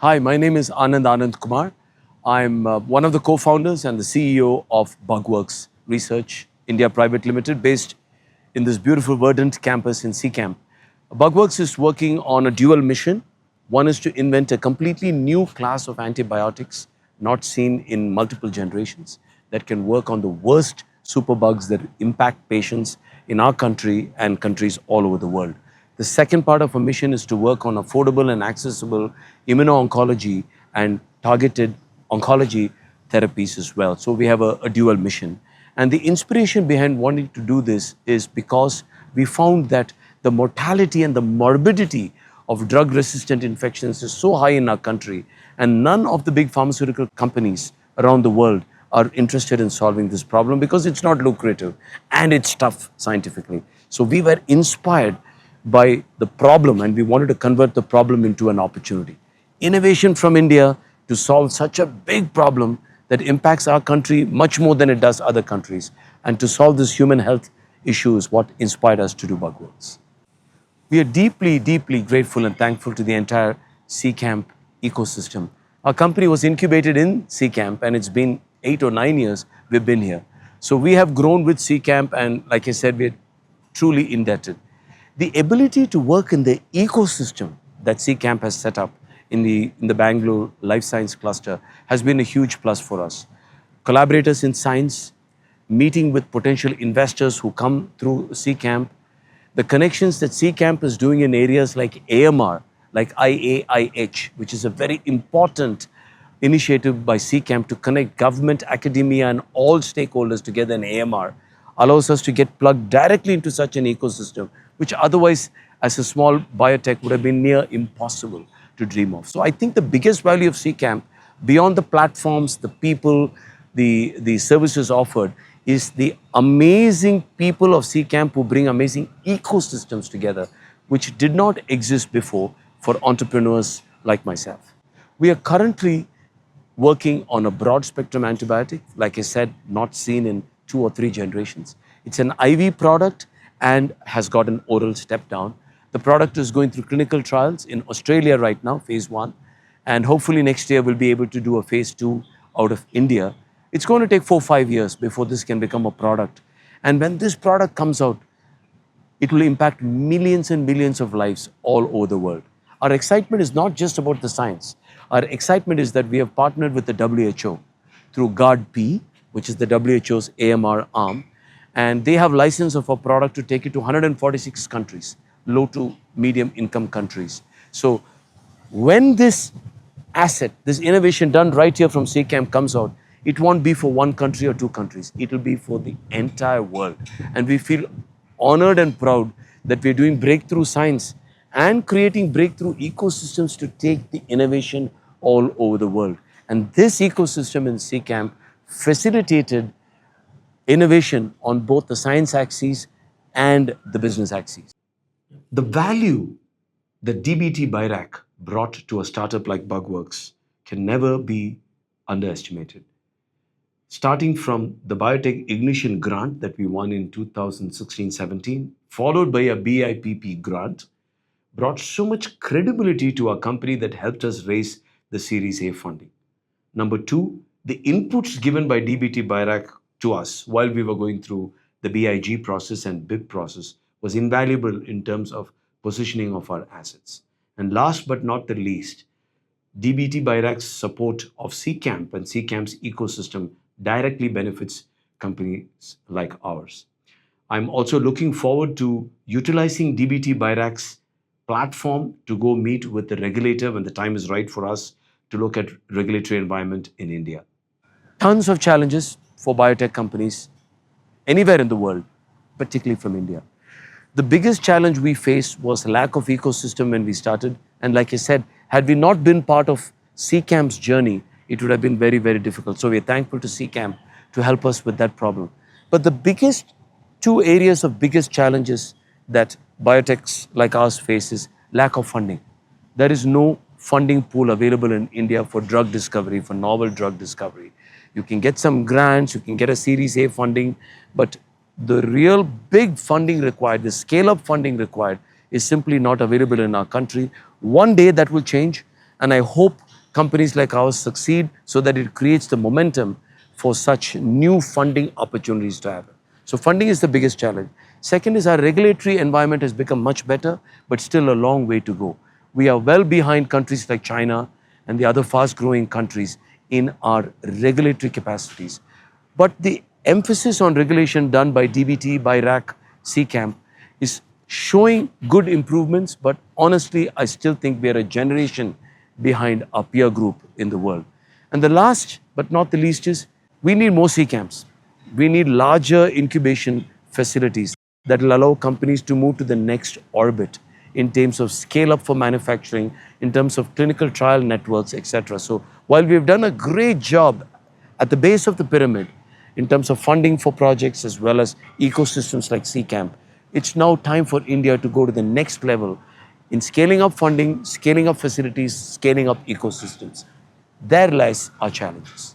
Hi, my name is Anand Anandkumar. I'm one of the co-founders and the CEO of Bugworks Research India Private Limited, based in this beautiful verdant campus in Seacamp. Bugworks is working on a dual mission. One is to invent a completely new class of antibiotics not seen in multiple generations that can work on the worst superbugs that impact patients in our country and countries all over the world. The second part of our mission is to work on affordable and accessible immuno-oncology and targeted oncology therapies as well. So we have a dual mission. And the inspiration behind wanting to do this is because we found that the mortality and the morbidity of drug-resistant infections is so high in our country, and none of the big pharmaceutical companies around the world are interested in solving this problem because it's not lucrative and it's tough scientifically. So we were inspired by the problem, and we wanted to convert the problem into an opportunity. Innovation from India to solve such a big problem that impacts our country much more than it does other countries, and to solve this human health issue is what inspired us to do Bugworks. We are deeply, deeply grateful and thankful to the entire Seacamp ecosystem. Our company was incubated in Seacamp, and it's been 8 or 9 years we've been here. So we have grown with Seacamp, and like I said, we're truly indebted. The ability to work in the ecosystem that Seacamp has set up in the Bangalore Life Science Cluster has been a huge plus for us. Collaborators in science, meeting with potential investors who come through Seacamp, the connections that Seacamp is doing in areas like AMR, like IAIH, which is a very important initiative by Seacamp to connect government, academia, and all stakeholders together in AMR, allows us to get plugged directly into such an ecosystem, which otherwise, as a small biotech, would have been near impossible to dream of. So I think the biggest value of Seacamp, beyond the platforms, the people, the services offered, is the amazing people of Seacamp who bring amazing ecosystems together, which did not exist before for entrepreneurs like myself. We are currently working on a broad spectrum antibiotic, like I said, not seen in 2 or 3 generations. It's an IV product and has got an oral step down. The product is going through clinical trials in Australia right now, phase 1, and hopefully next year we'll be able to do a phase 2 out of India. It's going to take 4 or 5 years before this can become a product. And when this product comes out, it will impact millions and millions of lives all over the world. Our excitement is not just about the science. Our excitement is that we have partnered with the WHO through GARDP, which is the WHO's AMR arm, and they have license of our product to take it to 146 countries, low to medium income countries. So when this asset, this innovation done right here from Seacamp comes out, it won't be for one country or 2 countries. It will be for the entire world. And we feel honored and proud that we're doing breakthrough science and creating breakthrough ecosystems to take the innovation all over the world. And this ecosystem in Seacamp facilitated innovation on both the science axis and the business axis. The value that DBT Birac brought to a startup like Bugworks can never be underestimated. Starting from the Biotech Ignition Grant that we won in 2016-17, followed by a BIPP grant, brought so much credibility to our company that helped us raise the Series A funding. Number 2, the inputs given by DBT Birac to us while we were going through the BIG process and BIP process was invaluable in terms of positioning of our assets. And last but not the least, DBT Birac's support of Seacamp and Seacamp's ecosystem directly benefits companies like ours. I'm also looking forward to utilizing DBT Birac's platform to go meet with the regulator when the time is right for us to look at regulatory environment in India. Tons of challenges for biotech companies anywhere in the world, particularly from India. The biggest challenge we faced was lack of ecosystem when we started. And like I said, had we not been part of Seacamp's journey, it would have been very, very difficult. So we're thankful to Seacamp to help us with that problem. But the biggest 2 areas of biggest challenges that biotechs like ours face is lack of funding. There is no funding pool available in India for drug discovery, for novel drug discovery. You can get some grants, you can get a Series A funding, but the real big funding required, the scale-up funding required, is simply not available in our country. One day that will change, and I hope companies like ours succeed so that it creates the momentum for such new funding opportunities to happen. So funding is the biggest challenge. Second is our regulatory environment has become much better, but still a long way to go. We are well behind countries like China and the other fast-growing countries in our regulatory capacities. But the emphasis on regulation done by DBT, by RAC, CCAMP is showing good improvements, but honestly, I still think we are a generation behind our peer group in the world. And the last but not the least is we need more CCAMPs. We need larger incubation facilities that will allow companies to move to the next orbit in terms of scale up for manufacturing, in terms of clinical trial networks, etc. So while we've done a great job at the base of the pyramid in terms of funding for projects as well as ecosystems like CCAMP, it's now time for India to go to the next level in scaling up funding, scaling up facilities, scaling up ecosystems. There lies our challenges.